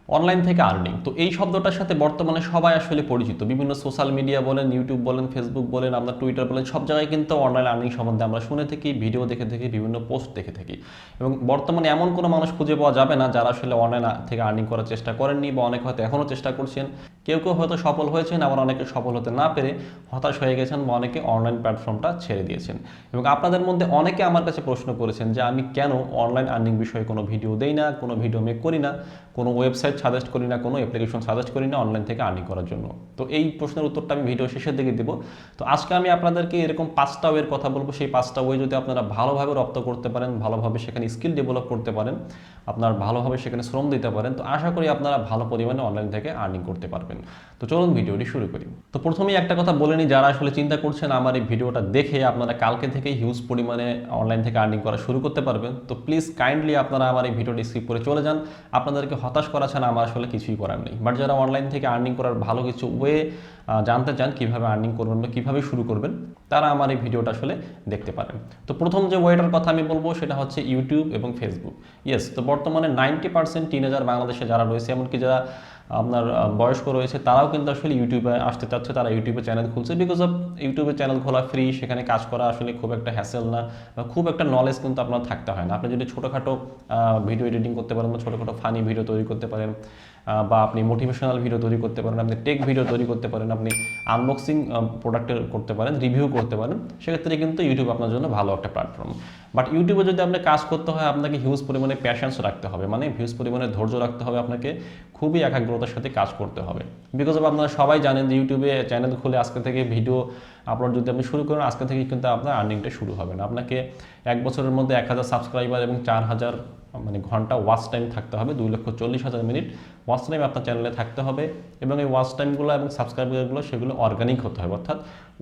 Online থেকে earning, তো এই শব্দটার সাথে বর্তমানে সবাই আসলে পরিচিত। বিভিন্ন সোশ্যাল মিডিয়া বলেন, ইউটিউব বলেন, ফেসবুক বলেন, আপনার টুইটার বলেন, সব জায়গায় কিন্তু অনলাইন আর্নিং সম্বন্ধে আমরা শুনে থাকি, ভিডিও দেখে থাকি, বিভিন্ন পোস্ট দেখে থাকি। এবং বর্তমানে এমন কোনো মানুষ খুঁজে পাওয়া যাবে না যারা আসলে অনলাইন থেকে আর্নিং করার চেষ্টা করেননি, বা অনেকে হয়তো এখনও চেষ্টা করছেন। কেউ কেউ হয়তো সফল হয়েছেন, আবার অনেকে সফল হতে না পেরে হতাশ হয়ে গেছেন, বা অনেকে অনলাইন প্ল্যাটফর্মটা ছেড়ে দিয়েছেন। এবং আপনাদের মধ্যে অনেকে আমার কাছে প্রশ্ন করেছেন যে আমি কেন অনলাইন আর্নিং বিষয়ে কোনো ভিডিও দেই না, কোনো ভিডিও মেক করি না, কোনো ওয়েবসাইট সাজেস্ট করি না, কোনো অ্যাপ্লিকেশন সাজেস্ট করি না অনলাইন থেকে আর্নিং করার জন্য। তো এই প্রশ্নের উত্তরটা আমি ভিডিও শেষের দিকে দেবো। তো আজকে আমি আপনাদেরকে এরকম 5টা ওয়ের কথা বলবো। সেই 5টা ওয়ে যদি আপনারা ভালোভাবে রপ্ত করতে পারেন, ভালোভাবে সেখানে স্কিল ডেভেলপ করতে পারেন, আপনার ভালোভাবে সেখানে শ্রম দিতে পারেন, তো আশা করি আপনারা ভালো পরিমাণে অনলাইন থেকে আর্নিং করতে পারবেন। তো চলুন ভিডিওটি শুরু করি। তো প্রথমেই একটা কথা বলে নিই, যারা আসলে চিন্তা করছেন আমার এই ভিডিওটা দেখে আপনারা কালকে থেকে হিউজ পরিমাণে অনলাইন থেকে আর্নিং করা শুরু করতে পারবেন, তো প্লিজ কাইন্ডলি আপনারা আমার এই ভিডিওটি স্কিপ করে চলে যান। আপনাদেরকে হতাশ করা ছাড়া আমার আসলে কিছুই করার নেই। বাট যারা অনলাইন থেকে আর্নিং করার ভালো কিছু ওয়ে জানতে চান, কীভাবে আর্নিং করবেন বা কীভাবে শুরু করবেন, তারা আমার এই ভিডিওটা আসলে দেখতে পারেন। তো প্রথম যে ওয়েটার কথা আমি বলবো সেটা হচ্ছে ইউটিউব এবং ফেসবুক। ইয়েস, তো বর্তমানে 90% টিনেজার বাংলাদেশে যারা রয়েছে, এমনকি যারা আপনার বয়স্ক রয়েছে, তারাও কিন্তু আসলে ইউটিউবে আসতে চাচ্ছে, তারা ইউটিউবে চ্যানেল খুলছে। বিকজ অফ ইউটিউবে চ্যানেল খোলা ফ্রি, সেখানে কাজ করা আসলে খুব একটা হ্যাসেল না, বা খুব একটা নলেজ কিন্তু আপনার থাকতে হয় না। আপনি যদি ছোটোখাটো ভিডিও এডিটিং করতে পারেন, বা ছোটোখাটো ফানি ভিডিও তৈরি করতে পারেন, বা আপনি মোটিভেশনাল ভিডিও তৈরি করতে পারেন, আপনি টেক ভিডিও তৈরি করতে পারেন, আপনি আনবক্সিং প্রোডাক্টের করতে পারেন, রিভিউ করতে পারেন, সেক্ষেত্রে কিন্তু ইউটিউব আপনার জন্য ভালো একটা প্ল্যাটফর্ম। বাট ইউটিউবে যদি আপনি কাজ করতে হয়, আপনাকে হিউজ পরিমাণে প্যাশেন্স রাখতে হবে, মানে হিউজ পরিমাণে ধৈর্য রাখতে হবে, আপনাকে খুবই একাগ্রতার সাথে কাজ করতে হবে। বিকজ অফ আপনারা সবাই জানেন যে ইউটিউবে চ্যানেল খুলে আজকে থেকে ভিডিও আপলোড যদি আপনি শুরু করেন, আজকে থেকে কিন্তু আপনার আর্নিংটা শুরু হবে না। আপনাকে 1 বছরের মধ্যে 1000 সাবস্ক্রাইবার এবং 4000 ঘন্টা ওয়াচ টাইম থাকতে হবে, 2,40,000 মিনিট ওয়াচ টাইম আপনার চ্যানেলে থাকতে হবে। এবং এই ওয়াচ টাইমগুলো এবং সাবস্ক্রাইবারগুলো সেগুলো অর্গানিক হতে হবে, অর্থাৎ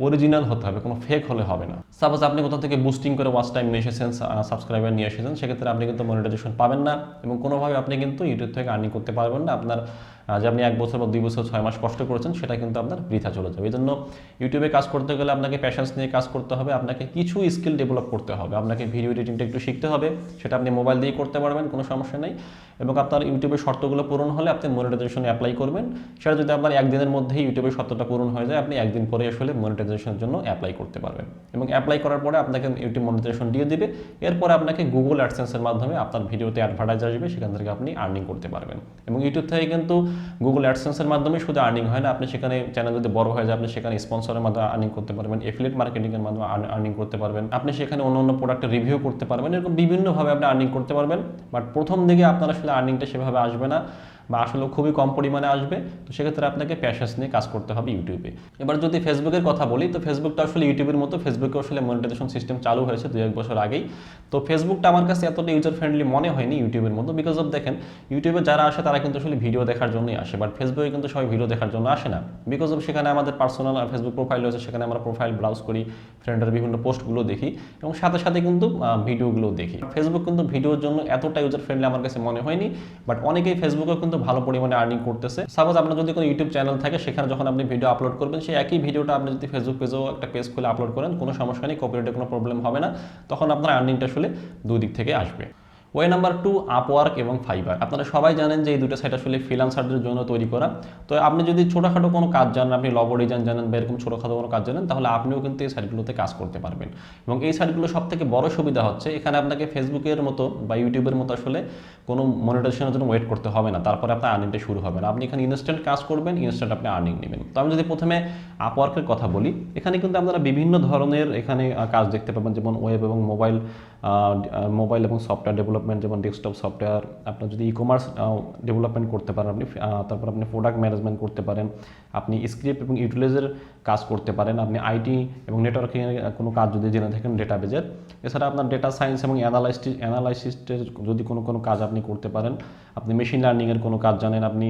অরিজিনাল হতে হবে, কোনো ফেক হলে হবে না। সাপোজ আপনি কোথা থেকে বুস্টিং করে ওয়াচ টাইম নিয়ে এসেছেন, সাবস্ক্রাইবার নিয়ে এসেছেন, সেক্ষেত্রে আপনি কিন্তু মনিটাইজেশন পাবেন না, এবং কোনোভাবে আপনি কিন্তু ইউটিউব থেকে আর্নিং করতে পারবেন না। আপনার যে আপনি 1 বছর বা 2 বছর 6 মাস কষ্ট করেছেন, সেটা কিন্তু আপনার বৃথা চলে যাবে। এই জন্য ইউটিউবে কাজ করতে গেলে আপনাকে প্যাশেন্স নিয়ে কাজ করতে হবে, আপনাকে কিছু স্কিল ডেভেলপ করতে হবে, আপনাকে ভিডিও এডিটিংটা একটু শিখতে হবে। সেটা আপনি মোবাইল দিয়ে করতে পারবেন, কোনো সমস্যা নেই। এবং আপনার ইউটিউবের শর্তগুলো পূরণ হলে আপনি মনিটাইজেশনে অ্যাপ্লাই করবেন। সেটা যদি আপনার একদিনের মধ্যেই ইউটিউবের শর্তটা পূরণ হয়ে যায়, আপনি একদিন পরে আসলে মনিটাইজেশনের জন্য অ্যাপ্লাই করতে পারবেন। এবং অ্যাপ্লাই করার পরে আপনাকে ইউটিউব মনিটাইজেশন দিয়ে দিবে। এরপরে আপনাকে গুগল অ্যাডসেন্সের মাধ্যমে আপনার ভিডিওতে অ্যাডভার্টাইজ আসবে, সেখান থেকে আপনি আর্নিং করতে পারবেন। এবং ইউটিউব থেকে কিন্তু গুগল অ্যাডসেন্সের মাধ্যমে শুধু আর্নিং হয় না, আপনি সেখানে চ্যানেল যদি বড় হয়ে যায়, আপনি সেখানে স্পন্সরের মাধ্যমে আর্নিং করতে পারবেন, এফিলিয়েট মার্কেটিংয়ের মাধ্যমে আর্নিং করতে পারবেন, আপনি সেখানে অন্য অন্য প্রোডাক্টের রিভিউ করতে পারবেন। এরকম বিভিন্নভাবে আপনি আর্নিং করতে পারবেন। বাট প্রথম দিকে আপনার আসলে আর্নিংটা সেভাবে আসবে না, বা আসলে খুবই কম পরিমাণে আসবে। তো সেক্ষেত্রে আপনাকে প্যাশেন্স নিয়ে কাজ করতে হবে ইউটিউবে। এবার যদি ফেসবুকের কথা বলি, তো ফেসবুকটা আসলে ইউটিউবের মতো, ফেসবুকে আসলে মনিটাইজেশন সিস্টেম চালু হয়েছে 2-1 বছর আগেই। তো ফেসবুকটা আমার কাছে এতটা ইউজার ফ্রেন্ডলি মনে হয়নি ইউটিউবের মতো। বিকজ অফ দেখেন, ইউটিউবে যারা আসে তারা কিন্তু আসলে ভিডিও দেখার জন্যই আসে, বাট ফেসবুকে কিন্তু সবাই ভিডিও দেখার জন্য আসে না। বিকজ অফ সেখানে আমাদের পার্সোনাল ফেসবুক প্রোফাইল রয়েছে, সেখানে আমরা প্রোফাইল ব্রাউজ করি, ফ্রেন্ডের বিভিন্ন পোস্টগুলো দেখি, এবং সাথে সাথে কিন্তু ভিডিওগুলো দেখি। ফেসবুক কিন্তু ভিডিওর জন্য এতটা ইউজার ফ্রেন্ডলি আমার কাছে মনে হয়নি। বাট অনেকেই ফেসবুকে কিন্তু ভালো পরিমাণে আর্নিং করতেছে। সাপোজ আপনার যদি কোনো ইউটিউব চ্যানেল থাকে, সেখানে যখন আপনি ভিডিও আপলোড করবেন, সেই একই ভিডিওটা আপনি যদি ফেসবুক পেজেও একটা পেজ খুলে আপলোড করেন, কোনো সমস্যা নেই, কপিরাইটের কোনো প্রবলেম হবে না। তখন আপনার আর্নিংটা আসলে 2 দিক থেকে আসবে। ওয়ে নাম্বার 2, আপওয়ার্ক এবং ফাইবার। আপনারা সবাই জানেন যে এই দুটো সাইট আসলে ফ্রিল্যান্সারদের জন্য তৈরি করা। তো আপনি যদি ছোটোখাটো কোনো কাজ জানেন, আপনি লোগো ডিজাইন জানেন, বা এরকম ছোটোখাটো কোনো কাজ জানেন, তাহলে আপনিও কিন্তু এই সাইটগুলোতে কাজ করতে পারবেন। এবং এই সাইটগুলো সবথেকে বড় সুবিধা হচ্ছে, এখানে আপনাকে ফেসবুকের মতো বা ইউটিউবের মতো আসলে কোনো মনিটাইজেশনের জন্য ওয়েট করতে হবে না, তারপরে আপনার আর্নিংটা শুরু হবে না। আপনি এখানে ইনস্ট্যান্ট কাজ করবেন, ইনস্ট্যান্ট আপনি আর্নিং নেবেন। তো আমি যদি প্রথমে আপওয়ার্কের কথা বলি, এখানে কিন্তু আপনারা বিভিন্ন ধরনের এখানে কাজ দেখতে পাবেন, যেমন ওয়েব এবং মোবাইল এবং সফটওয়্যার ডেভেলপমেন্ট, যেমন ডেস্কটপ সফটওয়্যার। আপনার যদি ই কমার্স ডেভেলপমেন্ট করতে পারেন আপনি, তারপর আপনি প্রোডাক্ট ম্যানেজমেন্ট করতে পারেন, আপনি স্ক্রিপ্ট এবং ইউটিলাইজের কাজ করতে পারেন, আপনি আইটি এবং নেটওয়ার্কিংয়ের কোনো কাজ যদি জেনে থাকেন, ডেটাবেজের। এছাড়া আপনার ডেটা সায়েন্স এবং অ্যানালাইসিসের যদি কোনো কাজ আপনি করতে পারেন, আপনি মেশিন লার্নিংয়ের কোনো কাজ জানেন, আপনি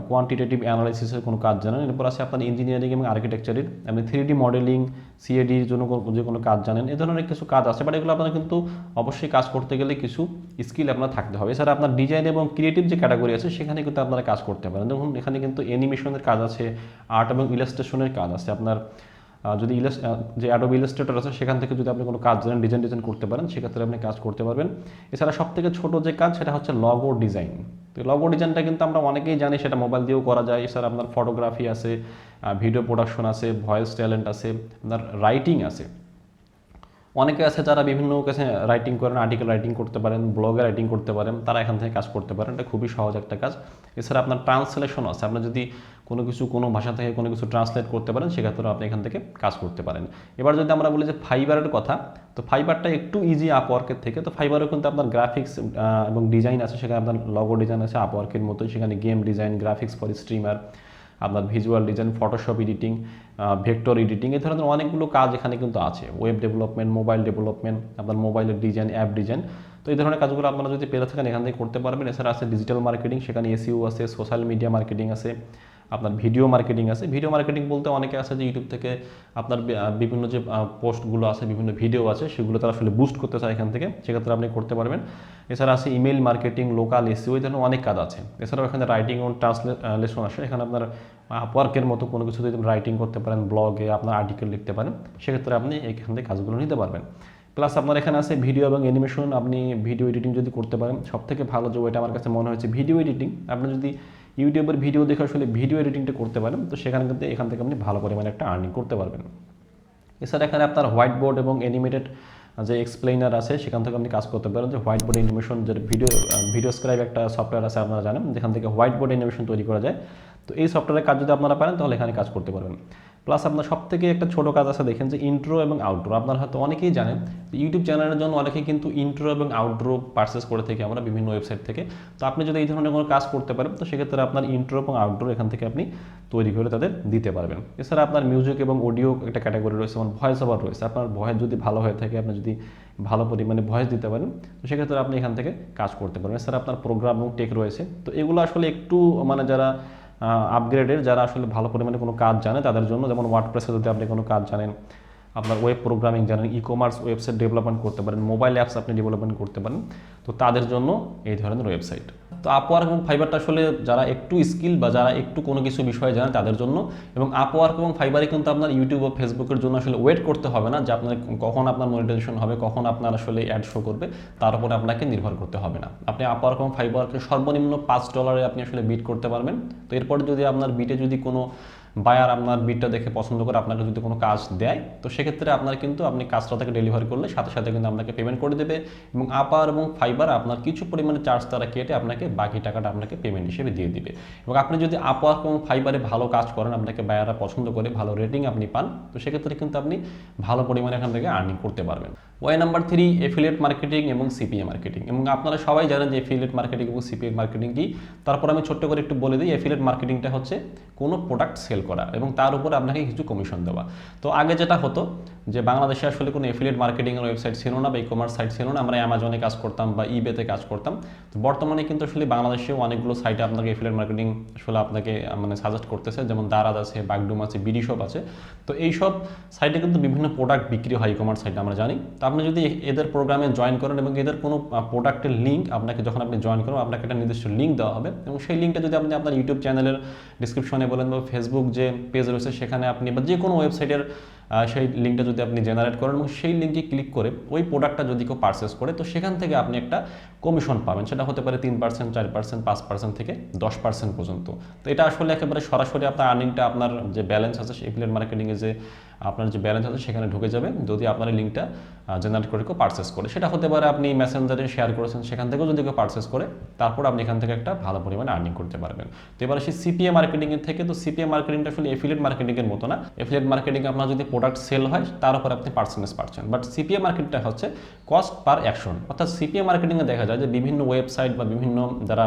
কোয়ান্টিটেটিভ অ্যানালাইসিসের কোনো কাজ জানেন। এরপর আছে আপনার ইঞ্জিনিয়ারিং এবং আর্কিটেকচারের, আপনি 3D মডেলিং, সিএডির জন্য যে কোনো কাজ জানেন। এই ধরনের কিছু কাজ আছে, বাট এগুলো আপনার কিন্তু অবশ্যই কাজ করতে গেলে কিছু স্কিল আপনার থাকতে হবে। এছাড়া আপনার ডিজাইন এবং ক্রিয়েটিভ যে ক্যাটাগরি আছে, সেখানে কিন্তু আপনারা কাজ করতে পারেন। দেখুন, এখানে কিন্তু অ্যানিমেশনের কাজ আছে, আর্ট এবং ইলাস্ট্রেশনের কাজ আছে। আপনার যদি যে অ্যাডোবি ইলাস্ট্রেটর আছে, সেখান থেকে যদি আপনি কোনো কাজ জানেন, ডিজাইন করতে পারেন, সেক্ষেত্রে আপনি কাজ করতে পারবেন। এছাড়া সবথেকে ছোটো যে কাজ, সেটা হচ্ছে লগো ডিজাইন। তো লোগো ডিজাইনটা কিন্তু আমরা অনেকেই জানি, সেটা মোবাইল দিয়েও করা যায়। এছাড়া আপনার ফটোগ্রাফি আছে, ভিডিও প্রোডাকশন আছে, ভয়েস ট্যালেন্ট আছে, আপনার রাইটিং আছে। অনেকে আছে যারা বিভিন্ন কাছে রাইটিং করেন, আর্টিকেল রাইটিং করতে পারেন, ব্লগে রাইটিং করতে পারেন, তারা এখান থেকে কাজ করতে পারেন। এটা খুবই সহজ একটা কাজ। এছাড়া আপনার ট্রান্সলেশন আছে, আপনার যদি কোনো ভাষা থেকে কোনো কিছু ট্রান্সলেট করতে পারেন, সেক্ষেত্রেও আপনি এখান থেকে কাজ করতে পারেন। এবার যদি আমরা বলি যে ফাইবারের কথা, তো ফাইবারটা একটু ইজি আপওয়ার্কের থেকে। তো ফাইবারও কিন্তু আপনার গ্রাফিক্স এবং ডিজাইন আছে, সেখানে আপনার লগো ডিজাইন আছে আপওয়ার্কের মতোই, সেখানে game design, graphics for streamer, আপনার visual design, Photoshop editing, vector editing, এই ধরনের অনেকগুলো কাজ এখানে কিন্তু আছে। ওয়েব ডেভেলপমেন্ট, মোবাইল ডেভেলপমেন্ট, আপনার মোবাইলের ডিজাইন, অ্যাপ ডিজাইন। তো এই ধরনের কাজগুলো আপনারা যদি পেরে থাকেন এখান থেকে করতে পারবেন। এছাড়া আছে ডিজিটাল মার্কেটিং, সেখানে এসইও আছে, সোশ্যাল মিডিয়া মার্কেটিং আছে, আপনার ভিডিও মার্কেটিং আছে। ভিডিও মার্কেটিং বলতে অনেকে আছে যে ইউটিউব থেকে আপনার বিভিন্ন যে পোস্টগুলো আছে, বিভিন্ন ভিডিও আছে, সেগুলো তারা আসলে বুস্ট করতে চায় এখান থেকে, সেক্ষেত্রে আপনি করতে পারবেন। এছাড়া আছে ইমেল মার্কেটিং, লোকাল এসইও, এই ধরনের অনেক কাজ আছে। এছাড়াও এখানে রাইটিং ও ট্রান্সলেশন আসে, এখানে আপনার আপওয়ার্কের মতো কোনো কিছু যদি রাইটিং করতে পারেন, ব্লগে আপনার আর্টিকেল লিখতে পারেন, সেক্ষেত্রে আপনি এখান থেকে কাজগুলো নিতে পারবেন। প্লাস আপনার এখানে আছে ভিডিও এবং অ্যানিমেশন, আপনি ভিডিও এডিটিং যদি করতে পারেন, সবথেকে ভালো যে ওইটা আমার কাছে মনে হয়েছে ভিডিও এডিটিং। আপনি যদি ইউটিউবের ভিডিও দেখে আসলে ভিডিও এডিটিংটা করতে পারেন, তো সেখানে কিন্তু এখান থেকে আপনি ভালো পরিমাণে একটা আর্নিং করতে পারবেন। এছাড়া এখানে আপনার হোয়াইট বোর্ড এবং অ্যানিমেটেড যে এক্সপ্লেইনার আছে, সেখান থেকে আপনি কাজ করতে পারেন। যে হোয়াইট বোর্ড অ্যানিমেশন, যে ভিডিও স্ক্রাইব একটা সফটওয়্যার আছে আপনারা জানেন, যেখান থেকে হোয়াইট বোর্ড অ্যানিমেশন তৈরি করা যায়। তো এই সফটওয়্যারের কাজ যদি আপনারা পারেন, তাহলে এখানে কাজ করতে পারবেন। প্লাস আপনার সব থেকে একটা ছোটো কাজ আছে, দেখেন যে ইন্ট্রো এবং আউটড্রো। আপনারা হয়তো অনেকেই জানেন ইউটিউব চ্যানেলের জন্য অনেকেই কিন্তু ইন্ট্রো এবং আউটড্রো পারচেস করে থাকি আমরা বিভিন্ন ওয়েবসাইট থেকে। তো আপনি যদি এই ধরনের কোনো কাজ করতে পারেন, তো সেক্ষেত্রে আপনার ইন্ট্রো এবং আউটড্রো এখান থেকে আপনি তৈরি করে তাদের দিতে পারবেন। এছাড়া আপনার মিউজিক এবং অডিও একটা ক্যাটাগরি রয়েছে, এবং ভয়েস ওভার রয়েছে। আপনার ভয়েস যদি ভালো হয়ে থাকে, আপনি যদি ভালো পরিমাণে ভয়েস দিতে পারেন, তো সেক্ষেত্রে আপনি এখান থেকে কাজ করতে পারেন। এছাড়া আপনার প্রোগ্রাম এবং টেক রয়েছে। তো এগুলো আসলে একটু যারা আপগ্রেডের, যারা আসলে ভালো পরিমাণে কোনো কাজ জানে তাদের জন্য। যেমন ওয়ার্ডপ্রেসে যদি আপনি কোনো কাজ জানেন, আপনার ওয়েব প্রোগ্রামিং জানেন, ই কমার্স ওয়েবসাইট ডেভেলপমেন্ট করতে পারেন, মোবাইল অ্যাপস আপনি ডেভেলপমেন্ট করতে পারেন, তো তাদের জন্য এই ধরনের ওয়েবসাইট। তো আপওয়ার্ক এবং ফাইবারটা আসলে যারা একটু স্কিল বা যারা একটু কোনো কিছু বিষয়ে জানেন তাদের জন্য। এবং আপওয়ার্ক এবং ফাইবারে কিন্তু আপনার ইউটিউব ও ফেসবুকের জন্য আসলে ওয়েট করতে হবে না যে আপনার কখন আপনার মনিটাইজেশন হবে, কখন আপনার আসলে অ্যাড শো করবে, তার উপরে আপনাকে নির্ভর করতে হবে না। আপনি আপওয়ার্ক এবং ফাইবারকে সর্বনিম্ন $5 আপনি আসলে বিট করতে পারবেন। তো এরপরে যদি আপনার বিটে যদি কোনো বায়ার আপনার বিটটা দেখে পছন্দ করে আপনাকে যদি কোনো কাজ দেয়, তো সেক্ষেত্রে আপনার কিন্তু আপনি কাজটা তাকে ডেলিভারি করলে সাথে সাথে কিন্তু আপনাকে পেমেন্ট করে দেবে। এবং আপওয়ার্ক এবং ফাইবার আপনার কিছু পরিমাণে চার্জ তারা কেটে আপনাকে বাকি টাকাটা আপনাকে পেমেন্ট হিসেবে দিয়ে দিবে। এবং আপনি যদি আপওয়ার্ক এবং ফাইবারে ভালো কাজ করেন, আপনাকে বায়াররা পছন্দ করে, ভালো রেটিং আপনি পান, তো সেক্ষেত্রে কিন্তু আপনি ভালো পরিমাণে এখান থেকে আর্নিং করতে পারবেন। ওয়াই নাম্বার 3, এফিলিয়েট মার্কেটিং এবং সিপিএ মার্কেটিং। এবং আপনারা সবাই জানেন যে এফিলিয়েট মার্কেটিং এবং সিপিএ মার্কেটিং কি। তারপর আমি ছোট্ট করে একটু বলে দিই, এফিলিয়েট মার্কেটিংটা হচ্ছে কোনো প্রোডাক্ট সেল করা এবং তার উপরে আপনাকে কিছু কমিশন দেওয়া। তো আগে যেটা হতো যে বাংলাদেশে আসলে কোনো এফিলিয়েট মার্কেটিংয়ের ওয়েবসাইট ছিল না বা ই কমার্স সাইট ছিল না, আমরা অ্যামাজনে কাজ করতাম বা ইবেতে কাজ করতাম। তো বর্তমানে কিন্তু আসলে বাংলাদেশেও অনেকগুলো সাইটে আপনাকে এফিলিয়েট মার্কেটিং আসলে আপনাকে সাজেস্ট করতেছে, যেমন দারাজ আছে, বাগডুম আছে, বিডি শপ আছে। তো এইসব সাইটে কিন্তু বিভিন্ন প্রোডাক্ট বিক্রি হয় ই কমার্স সাইটে, আমরা জানি। তো আপনি যদি এদের প্রোগ্রামে জয়েন করেন এবং এদের কোনো প্রোডাক্টের লিঙ্ক আপনাকে যখন আপনি জয়েন করেন, আপনাকে একটা নির্দিষ্ট লিঙ্ক দেওয়া হবে, এবং সেই লিঙ্কটা যদি আপনি আপনার ইউটিউব চ্যানেলের ডিসক্রিপশনে বলেন বা ফেসবুক যে পেজ রয়েছে সেখানে আপনি বা যে কোনো ওয়েবসাইটের সেই লিঙ্কটা যদি আপনি জেনারেট করেন এবং সেই লিঙ্কে ক্লিক করে ওই প্রোডাক্টটা যদি কেউ পারচেস করে, তো সেখান থেকে আপনি একটা কমিশন পাবেন। সেটা হতে পারে 3%, 4%, 5% থেকে 10% পর্যন্ত। তো এটা আসলে একেবারে সরাসরি আপনার আর্নিংটা, আপনার যে ব্যালেন্স আছে এফিলিয়েট মার্কেটিংয়ে যে আপনার যে ব্যালেন্স আছে সেখানে ঢুকে যাবে, যদি আপনার এই লিঙ্কটা জেনারেট করে কেউ পারচেস করে। সেটা হতে পারে আপনি মেসেঞ্জারে শেয়ার করেছেন, সেখান থেকেও যদি কেউ পারচেস করে, তারপর আপনি এখান থেকে একটা ভালো পরিমাণে আর্নিং করতে পারবেন। তো এবার সেই সিপিএ মার্কেটিংয়ের থেকে, তো সিপিএ মার্কেটিংটা আসলে এফিলিয়েট মার্কেটিংয়ের মতো না। এফিলিয়েট মার্কেটিং আপনার যদি প্রোডাক্ট সেল হয় তার উপর আপনি পার্সেন্টেজ পাচ্ছেন, বাট সিপিএ মার্কেটটা হচ্ছে কস্ট পার অ্যাকশন। অর্থাৎ সিপিএ মার্কেটিংয়ে দেখা যায় যে বিভিন্ন ওয়েবসাইট বা বিভিন্ন যারা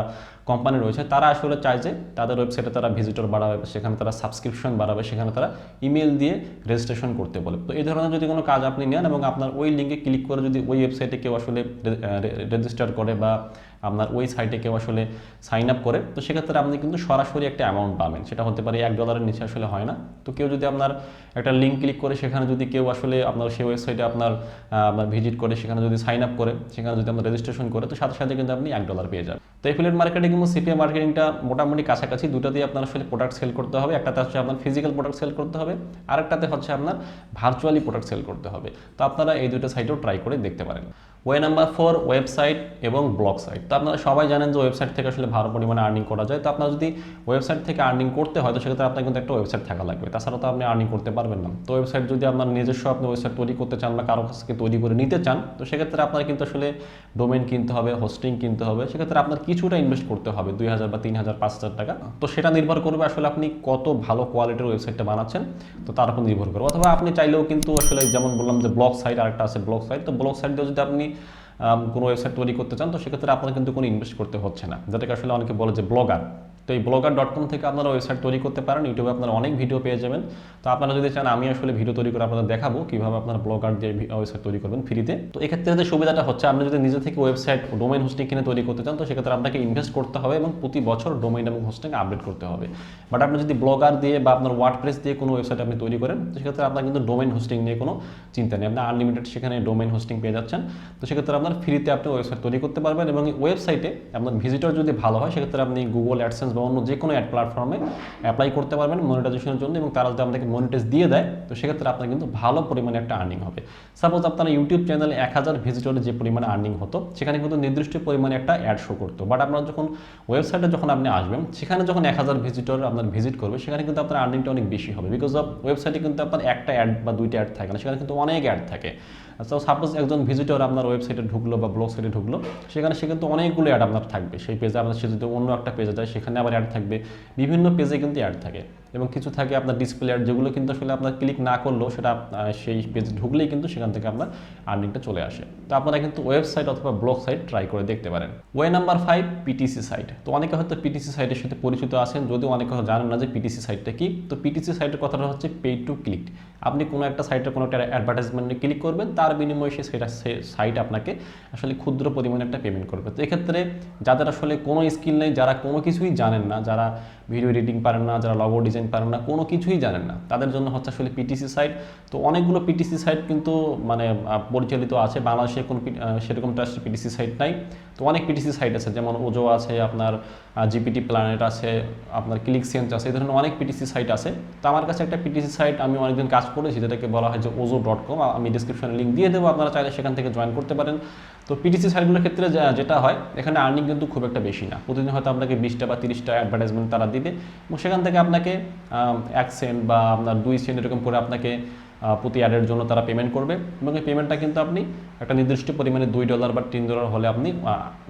কোম্পানি রয়েছে তারা আসলে চায় যে তাদের ওয়েবসাইটে তারা ভিজিটর বাড়াবে, সেখানে তারা সাবস্ক্রিপশন বাড়াবে, সেখানে তারা ইমেল দিয়ে রেজিস্ট্রেশন করতে বলে। তো এই ধরনের যদি কোনো কাজ আপনি নেন এবং আপনার ওই লিঙ্কে ক্লিক করে যদি ওই ওয়েবসাইটে কেউ আসলে রেজিস্টার করে বা আপনার ওই সাইটে কেউ আসলে সাইন আপ করে, তো সেক্ষেত্রে আপনি কিন্তু সরাসরি একটা অ্যামাউন্ট পাবেন। সেটা হতে পারে $1 নিচে আসলে হয় না। তো কেউ যদি আপনার একটা লিঙ্ক ক্লিক করে সেখানে যদি কেউ আসলে আপনার সেই ওয়েবসাইটে আপনার ভিজিট করে, সেখানে যদি সাইন আপ করে, সেখানে যদি আপনার রেজিস্ট্রেশন করে, তো সাথে সাথে কিন্তু আপনি $1 পেয়ে যাবেন। তো এফিলিয়েট মার্কেটিং এবং সিপিএ মার্কেটিংটা মোটামুটি কাছাকাছি। দুটাতেই আপনার আসলে প্রোডাক্ট সেল করতে হবে। একটাতে হচ্ছে আপনার ফিজিক্যাল প্রোডাক্ট সেল করতে হবে, আরেকটাতে হচ্ছে আপনার ভার্চুয়ালি প্রোডাক্ট সেল করতে হবে। তো আপনারা এই দুটো সাইটেও ট্রাই করে দেখতে পারেন। ওয়ে নাম্বার 4, ওয়েবসাইট এবং ব্লগ সাইট। তো আপনারা সবাই জানেন যে ওয়েবসাইট থেকে আসলে ভালো পরিমাণে আর্নিং করা যায়। তো আপনার যদি ওয়েবসাইট থেকে আর্নিং করতে হয় তো সেক্ষেত্রে আপনার কিন্তু একটা ওয়েবসাইট থাকা লাগবে, তাছাড়া তো আপনি আর্নিং করতে পারবেন না। তো ওয়েবসাইট যদি আপনার নিজস্ব আপনি ওয়েবসাইট তৈরি করতে চান বা কারো কাছ থেকে তৈরি করে নিতে চান তো সেক্ষেত্রে আপনার কিন্তু আসলে ডোমেইন কিনতে হবে, হোস্টিং কিনতে হবে, সেক্ষেত্রে আপনার কিছুটা ইনভেস্ট করতে হবে, 2000 বা 3000 5000 টাকা। তো সেটা নির্ভর করবে আসলে আপনি কত ভালো কোয়ালিটির ওয়েবসাইটটা বানাচ্ছেন, তো তার উপর নির্ভর করবে। অথবা আপনি চাইলেও কিন্তু আসলে যেমন বললাম যে ব্লগ সাইট, আরেকটা আছে ব্লগ সাইট। তো ব্লগ সাইট দিয়ে যদি আপনি কোনো ওয়েবসাইট তৈরি করতে চান তো সেক্ষেত্রে আপনার কিন্তু কোনো ইনভেস্ট করতে হচ্ছে না, যেটাকে আসলে অনেকে বলে যে ব্লগার। তো এই blogger.com থেকে আপনারা ওয়েবসাইট তৈরি করতে পারেন। ইউটিউবে আপনারা অনেক ভিডিও পেয়ে যাবেন। তো আপনারা যদি চান আমি আসলে ভিডিও তৈরি করে আপনাদের দেখাবো কীভাবে আপনারা ব্লগার দিয়ে ওয়েবসাইট তৈরি করবেন ফ্রিতে। তো এক্ষেত্রে যে সুবিধাটা হচ্ছে, আপনি যদি নিজে থেকে ওয়েবসাইট ডোমেইন হোস্টিং কিনে তৈরি করতে চান তো সেক্ষেত্রে আপনাকে ইনভেস্ট করতে হবে এবং প্রতি বছর ডোমেইন এবং হোস্টিং আপডেট করতে হবে। বাট আপনি যদি ব্লগার দিয়ে বা আপনার ওয়ার্ডপ্রেস দিয়ে কোনো ওয়েবসাইট আপনি তৈরি করেন তো সেক্ষেত্রে আপনার কিন্তু ডোমেইন হোস্টিং নিয়ে কোনো চিন্তা নেই, আপনি আনলিমিটেড সেখানে ডোমেইন হোস্টিং পেয়ে যাচ্ছেন। তো সেক্ষেত্রে আপনার ফ্রিতে আপনি ওয়েবসাইট তৈরি করতে পারবেন এবং ওয়েবসাইটে আপনার ভিজিটর যদি ভালো হয় সেক্ষেত্রে আপনি গুগল অ্যাডসেন্স বা অন্য যে কোনো অ্যাড প্ল্যাটফর্মে অ্যাপ্লাই করতে পারবেন মনিটাইজেশনের জন্য, এবং তারা যদি আপনাকে মনিটাইজ দিয়ে দেয় তো সেক্ষেত্রে আপনার কিন্তু ভালো পরিমাণে একটা আর্নিং হবে। সাপোজ আপনার ইউটিউব চ্যানেলে 1000 ভিজিটরে যে পরিমাণে আর্নিং হতো সেখানে কিন্তু নির্দিষ্ট পরিমাণে একটা অ্যাড শো করতো। বাট আপনার যখন ওয়েবসাইটে যখন আপনি আসবেন সেখানে যখন 1000 ভিজিটর আপনার ভিজিট করবে সেখানে কিন্তু আপনার আর্নিংটা অনেক বেশি হবে, বিকজ অফ ওয়েবসাইটে কিন্তু আপনার একটা অ্যাড বা দুইটা অ্যাড থাকে না, সেখানে কিন্তু অনেক অ্যাড থাকে। তো সাপোজ একজন ভিজিটর আপনার ওয়েবসাইটে ঢুকলো বা ব্লগ সাইটে ঢুকলো, সেখানে সে কিন্তু অনেকগুলো অ্যাড আপনার থাকবে সেই পেজে। আপনার সে যদি অন্য একটা পেজে যায় সেখানে আবার অ্যাড থাকবে, বিভিন্ন পেজে কিন্তু অ্যাড থাকে এবং কিছু থাকে আপনার ডিসপ্লে অ্যাড, যেগুলো কিন্তু আসলে আপনার ক্লিক না করলেও সেটা সেই পেজে ঢুকলেই কিন্তু সেখান থেকে আপনার আর্নিংটা চলে আসে। তো আপনারা কিন্তু ওয়েবসাইট অথবা ব্লগ সাইট ট্রাই করে দেখতে পারেন। Way number 5, PTC site. তো অনেকে হয়তো পিটিসি সাইটের সাথে পরিচিত আছেন, যদিও অনেকে হয়তো জানেন না যে পিটিসি সাইটটা কি। তো পিটিসি সাইটের কথাটা হচ্ছে পে টু ক্লিক। আপনি কোনো একটা সাইটের কোনো একটা অ্যাডভার্টাইজমেন্টে ক্লিক করবেন, তার বিনিময়ে সে সাইট আপনাকে আসলে ক্ষুদ্র পরিমাণে একটা পেমেন্ট করবে। তো এক্ষেত্রে যাদের আসলে কোনো স্কিল নেই, যারা কোনো কিছুই জানেন না, যারা ভিডিও এডিটিং পারেন না, যারা লগো ডিজাইন পারেন না, কোনো কিছুই জানেন না, তাদের জন্য হচ্ছে আসলে পিটিসি সাইট। তো অনেকগুলো পিটিসি সাইট কিন্তু মানে পরিচালিত আছে, বাংলাদেশে কোনো সেরকম ট্রাস্টেড পিটিসি সাইট নাই। তো অনেক পিটিসি সাইট আছে, যেমন ওজো আছে, আপনার জিপিটি প্ল্যানেট আছে, আপনার ক্লিক সেন্স আছে, এই ধরনের অনেক পিটিসি সাইট আছে। তো আমার কাছে একটা পিটিসি সাইট আমি অনেকদিন কাজ করেছি, যেটাকে বলা হয় যে ওজো.com। আমি ডিসক্রিপশনে লিঙ্ক দিয়ে দেবো, আপনারা চাইলে সেখান থেকে জয়েন করতে পারেন। তো পিটিসি সাইটগুলোর ক্ষেত্রে যেটা হয়, এখানে আর্নিং কিন্তু খুব একটা বেশি না। প্রতিদিন হয়তো আপনাকে 20টা বা 30টা অ্যাডভার্টাইজমেন্ট তারা দিবে এবং সেখান থেকে আপনাকে 1 সেন্ট বা আপনার 2 সেন্ট এরকম করে আপনাকে প্রতি অ্যাডের জন্য তারা পেমেন্ট করবে এবং এই পেমেন্টটা কিন্তু আপনি একটা নির্দিষ্ট পরিমাণে $2 বা $3 হলে আপনি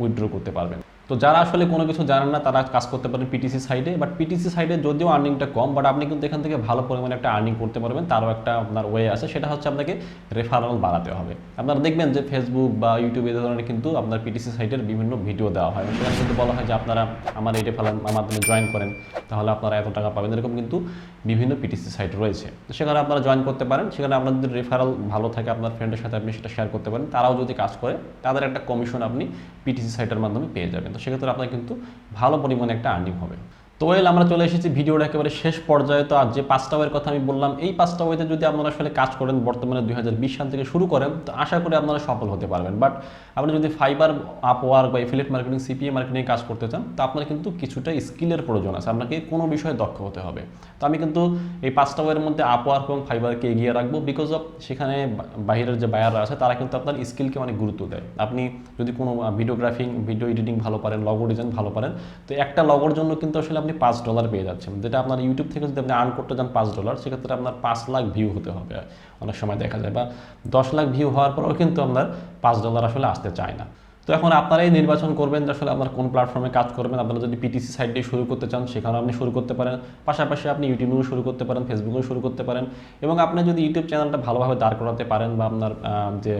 উইথড্র করতে পারবেন। তো যারা আসলে কোনো কিছু জানেন না তারা কাজ করতে পারেন পিটিসি সাইটে। বাট পিটিসি সাইটে যদিও আর্নিংটা কম, বাট আপনি কিন্তু এখান থেকে ভালো পরিমাণে একটা আর্নিং করতে পারবেন। তারও একটা আপনার ওয়ে আছে, সেটা হচ্ছে আপনাকে রেফারেল বাড়াতে হবে। আপনারা দেখবেন যে ফেসবুক বা ইউটিউবে এই ধরনের কিন্তু আপনার পিটিসি সাইটের বিভিন্ন ভিডিও দেওয়া হয়, সেখানে কিন্তু বলা হয় যে আপনারা আমার এই রেফারেল মাধ্যমে জয়েন করেন তাহলে আপনারা এত টাকা পাবেন। এরকম কিন্তু বিভিন্ন পিটিসি সাইট রয়েছে, তো সেখানে আপনারা জয়েন করতে পারেন। সেখানে আপনার যদি রেফারেল ভালো থাকে, আপনার ফ্রেন্ডের সাথে আপনি সেটা শেয়ার করতে পারেন, তারাও যদি কাজ করে তাদের একটা কমিশন আপনি পিটিসি সাইটের মাধ্যমে পেয়ে যাবেন। তো সেক্ষেত্রে আপনার কিন্তু ভালো পরিমাণে একটা আর্নিং হবে। তো আমরা চলে এসেছি ভিডিওর একেবারে শেষ পর্যায়ে। তো আর যে 5টা ওয়ের কথা আমি বললাম, এই 5টা ওয়েতে যদি আপনারা আসলে কাজ করেন বর্তমানে 2020 সাল থেকে শুরু করেন তো আশা করি আপনারা সফল হতে পারবেন। বাট আপনি যদি ফাইবার, আপওয়ার্ক বা এফিলিয়েট মার্কেটিং, সিপিএ মার্কেটিং কাজ করতে চান তো আপনার কিন্তু কিছুটা স্কিলের প্রয়োজন আছে, আপনাকে কোনো বিষয়ে দক্ষ হতে হবে। তো আমি কিন্তু এই 5টা ওয়ের মধ্যে আপওয়ার্ক এবং ফাইবারকে এগিয়ে রাখবো, বিকজ অফ সেখানে বাইরের যে বায়াররা আছে তারা কিন্তু আপনার স্কিলকে অনেক গুরুত্ব দেয়। আপনি যদি কোনো ভিডিওগ্রাফিং, ভিডিও এডিটিং ভালো পারেন, লগো ডিজাইন ভালো পারেন, তো একটা লগোর জন্য কিন্তু আসলে আপনি $5 পেয়ে যাচ্ছেন, যেটা আপনার ইউটিউব থেকে যদি আপনি আর্ন করতে যান $5, সেক্ষেত্রে আপনার 5 লাখ ভিউ হতে হবে অনেক সময় দেখা যায়, বা 10 লাখ ভিউ হওয়ার পরেও কিন্তু আপনার $5 আসলে আসতে চায় না। তো এখন আপনারাই নির্বাচন করবেন যে আসলে আপনার কোন প্ল্যাটফর্মে কাজ করবেন। আপনারা যদি পিটিসি সাইট দিয়ে শুরু করতে চান সেখানেও আপনি শুরু করতে পারেন, পাশাপাশি আপনি ইউটিউবেও শুরু করতে পারেন, ফেসবুকেও শুরু করতে পারেন। এবং আপনি যদি ইউটিউব চ্যানেলটা ভালোভাবে দাঁড় করাতে পারেন বা আপনার যে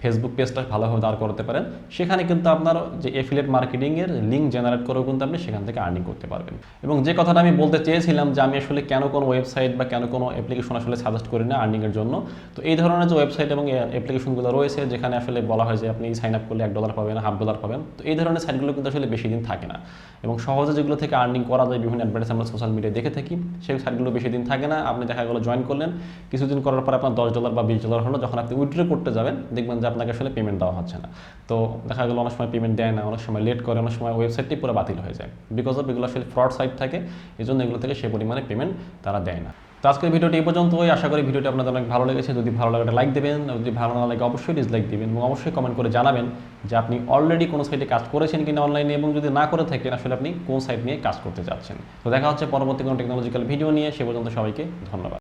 ফেসবুক পেজটা ভালোভাবে দাঁড় করাতে পারেন, সেখানে কিন্তু আপনার যে এফিলিয়েট মার্কেটিংয়ের লিঙ্ক জেনারেট করেও কিন্তু আপনি সেখান থেকে আর্নিং করতে পারবেন। এবং যে কথাটা আমি বলতে চেয়েছিলাম যে আমি আসলে কেন কোনো ওয়েবসাইট বা কেন কোনো অ্যাপ্লিকেশন আসলে সাজেস্ট করি না আর্নিংয়ের জন্য, তো এই ধরনের যে ওয়েবসাইট এবং অ্যাপ্লিকেশনগুলো রয়েছে যেখানে আসলে বলা হয় যে আপনি সাইন আপ করলে $1 পাবেন, $1/2 পাবেন, তো এই ধরনের সাইটগুলো কিন্তু আসলে বেশি দিন থাকে না এবং সহজে যেগুলো থেকে আর্নিং করা যায় বিভিন্ন অ্যাডভার্টাইজ আমরা সোশ্যাল মিডিয়ায় দেখে থাকি, সেই সাইটগুলো বেশি দিন থাকে না। আপনি দেখা গেলো জয়েন করলেন, কিছুদিন করার পর আপনার $10 বা $20 হলো, যখন আপনি উইথড্র করতে যাবেন দেখবেন যে আপনাকে আসলে পেমেন্ট দেওয়া হচ্ছে না। তো দেখা গেলো অনেক সময় পেমেন্ট দেয় না, অনেক সময় লেট করে, অনেক সময় ওয়েবসাইটটি পুরো বাতিল হয়ে যায়, বিকজ অফ এগুলো আসলে ফ্রড সাইট থাকে, এই জন্য এগুলো থেকে সে পরিমাণে পেমেন্ট তারা দেয় না। তো আজকের ভিডিওটি এই পর্যন্তই। আশা করি ভিডিওটি আপনাদের অনেক ভালো লেগেছে। যদি ভালো লাগে লাইক দেবেন, যদি ভালো না লাগে অবশ্যই ডিসলাইক দিবেন এবং অবশ্যই কমেন্ট করে জানাবেন যে আপনি অলরেডি কোনো সাইটে কাজ করেছেন কিনা অনলাইনে, এবং যদি না করে থাকেন আসলে আপনি কোন সাইট নিয়ে কাজ করতে চাচ্ছেন। তো দেখা হচ্ছে পরবর্তী কোনো টেকনোলজিক্যাল ভিডিও নিয়ে। সে পর্যন্ত সবাইকে ধন্যবাদ।